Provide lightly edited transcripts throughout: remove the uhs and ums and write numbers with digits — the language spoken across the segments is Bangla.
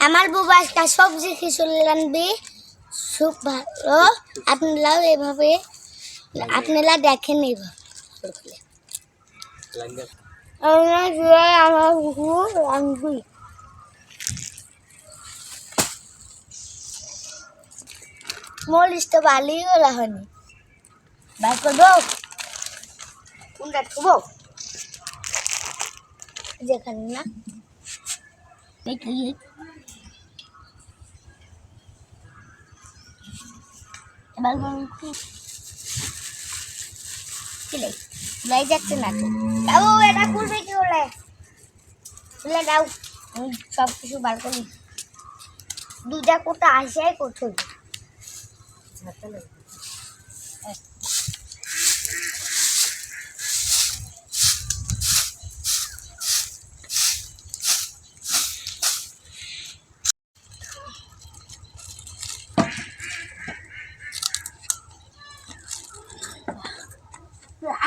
আমার বাবা আজকে সবজি খিচুড়ি রাঁধবে খুব ভালো। আপনারাও এভাবে আপনারা দেখেন এইভাবে মরিচ তো ভালোই বলা হয়নি ভাই করবো কোনটা খাবো যেখানে না এবার লাই যাচ্ছে না তো যাবো এটা করবে কি বলে বলে দাও সব কিছু বার করি দুটা কোটা আসে কোথাও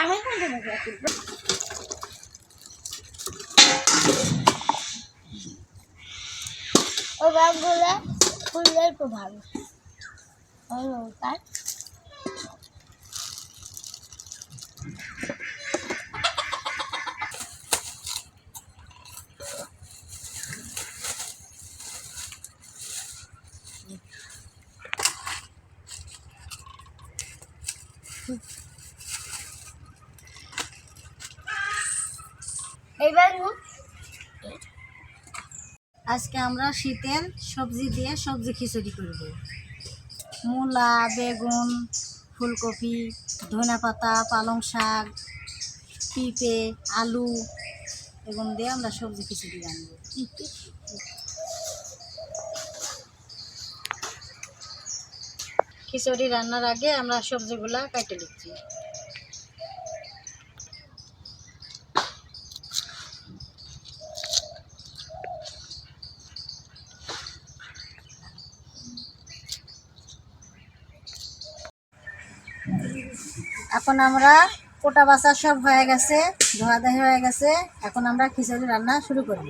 আমি ও বাবুরা ফুলের প্রভাব তার আজকে আমরা শীতের সবজি দিয়ে সবজি খিচুড়ি করব। মূলা, বেগুন, ফুলকপি, ধনেপাতা, পালং শাক, পেঁপে, আলু এগুলো দিয়ে আমরা সবজি খিচুড়ি রান্নব। খিচুড়ি রান্নার আগে আমরা সবজিগুলা কেটে নিচ্ছি। এখন আমরা কোটা বাছা সব হয়ে গেছে, ধোয়া দাহি হয়ে গেছে। এখন আমরা খিচুড়ি রান্না শুরু করব।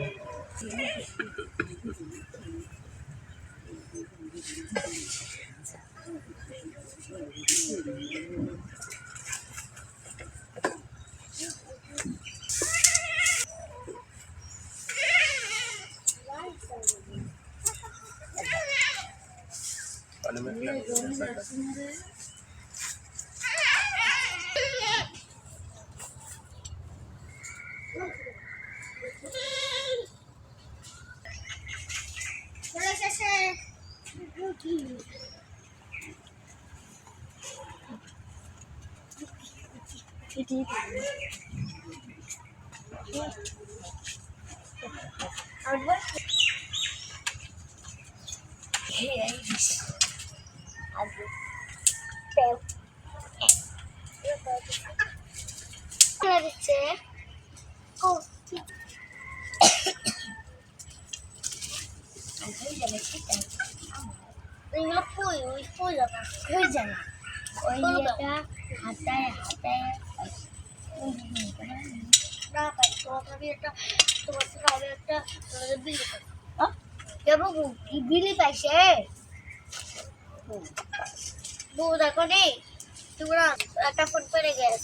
বিলি পাইছে দেখো নি তোমরা একটা ফোন করে গেছ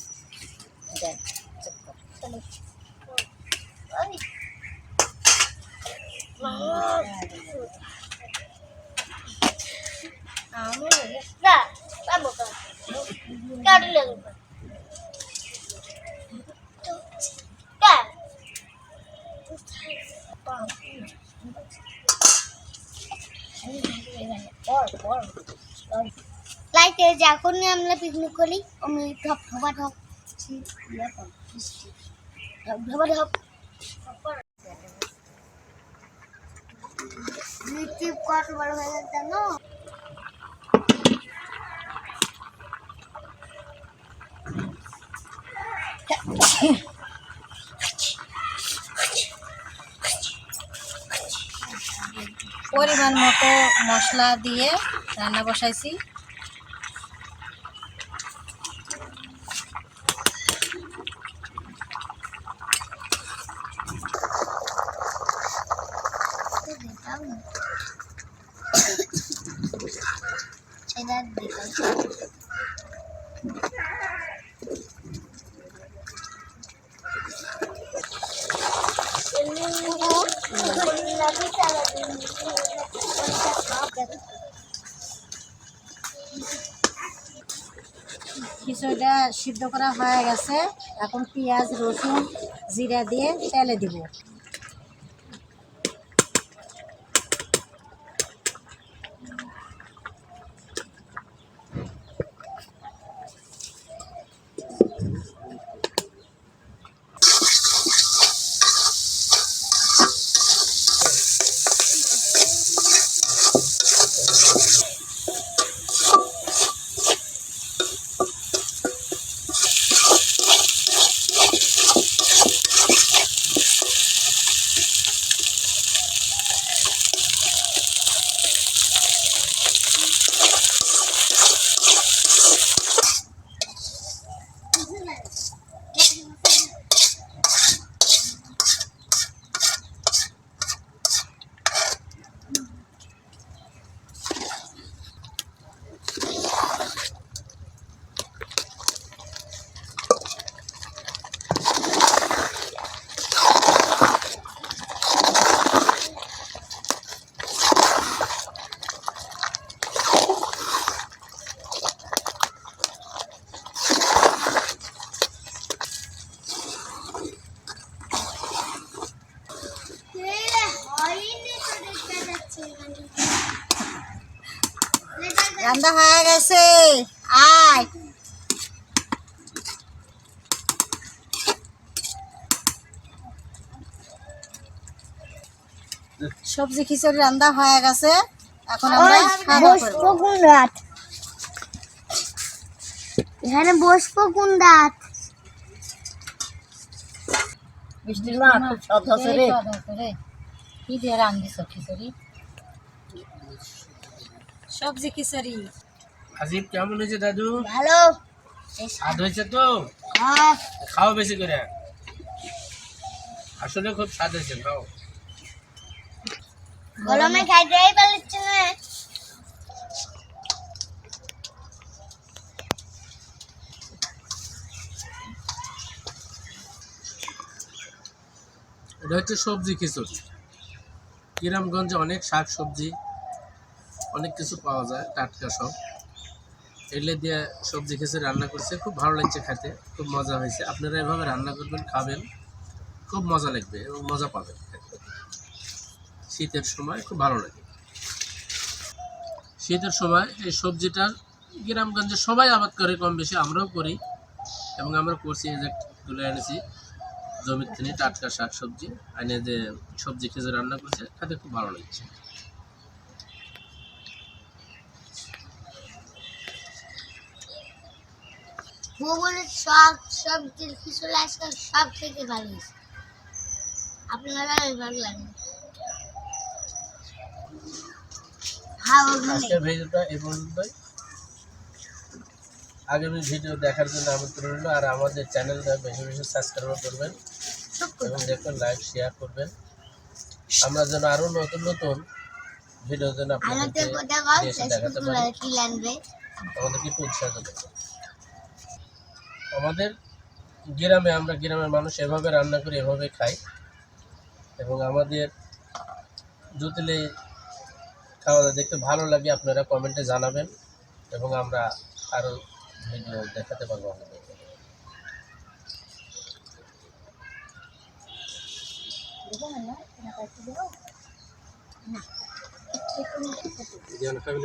লাইকে যখনই আমরা পিকনিক করি আমি ঢপ ঢপা ঢপ ঢপ ঢপা ঢপ লিচি কত বড় হয়ে গেছে জানো? পরিমাণ মতো মশলা দিয়ে রান্না বসাইছি। এটা দিলাম। খিচুড়িটা সিদ্ধ করা হয়ে গেছে। এখন পেঁয়াজ রসুন জিরা দিয়ে তেলে দিব। রান্না হয়ে গেছে, আয়। সবজি খিচুড়ি রান্না হয়ে গেছে। এখন আমরা খাওয়া বসবো কোন রাত? এখানে বসবো কোন রাত? বৃষ্টির মা খুব স্বাদ হচ্ছে রে। কি দিয়ে রান্ধিস খিচুড়ি? সবজি খিচুড়ি। আজিব কেমন হয়েছে দাদু? ভালো। স্বাদ হয়েছে তো? হ্যাঁ। খাও বেশি করে, আসলে খুব স্বাদ হয়েছে, খাও। গরমে খাইতেই পারছি না। এটা হচ্ছে সবজি খিচুড়ি। গ্রামগঞ্জে অনেক শাক সবজি অনেক কিছু পাওয়া যায়, টাটকা সব। এগুলো দিয়ে সবজি খিচুড়ি রান্না করছে, খুব ভালো লাগছে খেতে, খুব মজা হয়েছে। আপনারা এভাবে রান্না করবেন, খাবেন, খুব মজা লাগবে এবং মজা পাবেন খেতে। শীতের সময় খুব ভালো লাগে। শীতের সময় এই সবজিটা গ্রামগঞ্জে সবাই আবাদ করে, কম বেশি আমরাও করি এবং আমরা করছি। এই যে তুলে এনেছি জমির থেকে টাটকা শাক সবজি এনে যে সবজি খিচুড়ি রান্না করছে, খেতে খুব ভালো লাগছে। ভূগোলের সব সবজির খিচুড়ি আজকাল সব থেকে ভালো হয়েছে। আপনারা ভালো লাগে। হ্যাঁ, আজকের ভিডিওটা এই পর্যন্তই। আগামী ভিডিও দেখার জন্য আমন্ত্রণ রইল। আর আমাদের চ্যানেলটা বেশি বেশি সাবস্ক্রাইব করবেন এবং দেখবেন, লাইক শেয়ার করবেন। আমরা যেন আরো নতুন নতুন ভিডিও যেন আপনাদেরকে দেখাতে পারি, আমাদেরকে একটু উৎসাহ দেবেন। আমাদের গ্রামে, আমরা গ্রামের মানুষ এভাবে রান্না করি, এভাবে খাই এবং আমাদের যদি খাওয়া দাওয়া দেখতে ভালো লাগে আপনারা কমেন্টে জানাবেন এবং আমরা আরও ভিডিও দেখাতে পারবো আপনাদেরকে। খাবেন